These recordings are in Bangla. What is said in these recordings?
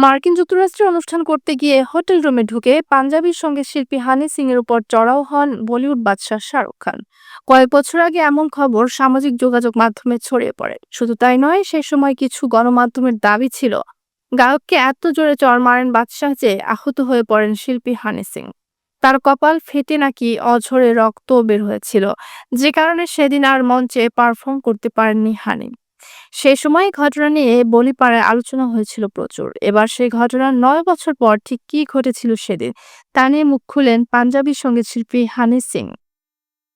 মার্কিন যুক্তরাষ্ট্রে অনুষ্ঠান করতে গিয়ে হোটেল রুমে ঢুকে পাঞ্জাবির সঙ্গে শিল্পী হানি সিং এর উপর চড়াও হন বলিউড বাদশাহ শাহরুখ খান। কয়েক বছর আগে এমন খবর সামাজিক যোগাযোগ মাধ্যমে ছড়িয়ে পড়ে। শুধু তাই নয়, সে সময় কিছু গণমাধ্যমের দাবি ছিল গায়ককে এত জোরে চড় মারেন বাদশাহ যে আহত হয়ে পড়েন শিল্পী হানি সিং। তার কপাল ফেটে নাকি অঝরে রক্ত বের হয়েছিল, যে কারণে সেদিন আর মঞ্চে পারফর্ম করতে পারেননি হানি। সেই সময় ঘটনা নিয়ে বলিপাড়ায় আলোচনা হয়েছিল প্রচুর। এবার সেই ঘটনার ৯ বছর পর ঠিক কী ঘটেছিল সেদিন, তা নিয়ে মুখ খুললেন পাঞ্জাবি সঙ্গীত শিল্পী হানি সিং।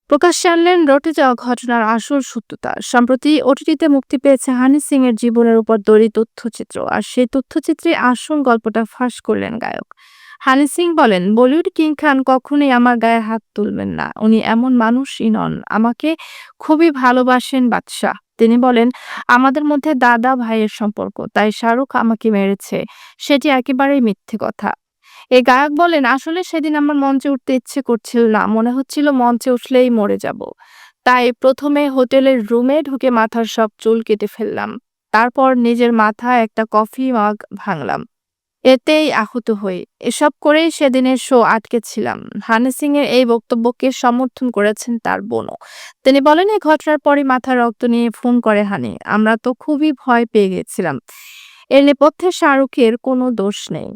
প্রকাশ্যে আনলেন রটে যাওয়া ঘটনার আসল সত্যতা। সম্প্রতি ওটিটিতে মুক্তি পেয়েছে হানি সিং এর জীবনের উপর তৈরি তথ্যচিত্র, আর সেই তথ্যচিত্রে আসল গল্পটা ফাঁস করলেন গায়ক। হানি সিং বলেন, বলিউড কিং খান কখনোই আমার গায়ে হাত তুলবেন না। উনি এমন মানুষই নন। আমাকে খুবই ভালোবাসেন বাদশাহ। তিনি বলেন, আমাদের মধ্যে দাদা ভাইয়ের সম্পর্ক, তাই শাহরুখ আমাকে মেরেছে সেটি একেবারেই মিথ্যে কথা। এই গায়ক বলেন, আসলে সেদিন আমার মঞ্চে উঠতে ইচ্ছে করছিল না, মনে হচ্ছিল মঞ্চে উঠলেই মরে যাব। তাই প্রথমে হোটেলের রুমে ঢুকে মাথার সব চুল কেটে ফেললাম। তারপর নিজের মাথায় একটা কফি মাগ ভাঙলাম। এতেই আহত হই। এসব করেই সেদিনের শো আটকেছিলাম। হানি সিং এর এই বক্তব্যকে সমর্থন করেছেন তার বোনও। তিনি বলেন, এই ঘটনার পরই মাথার রক্ত নিয়ে ফোন করে হানি। আমরা তো খুবই ভয় পেয়ে গেছিলাম। এর নেপথ্যে শাহরুখের কোনো দোষ নেই।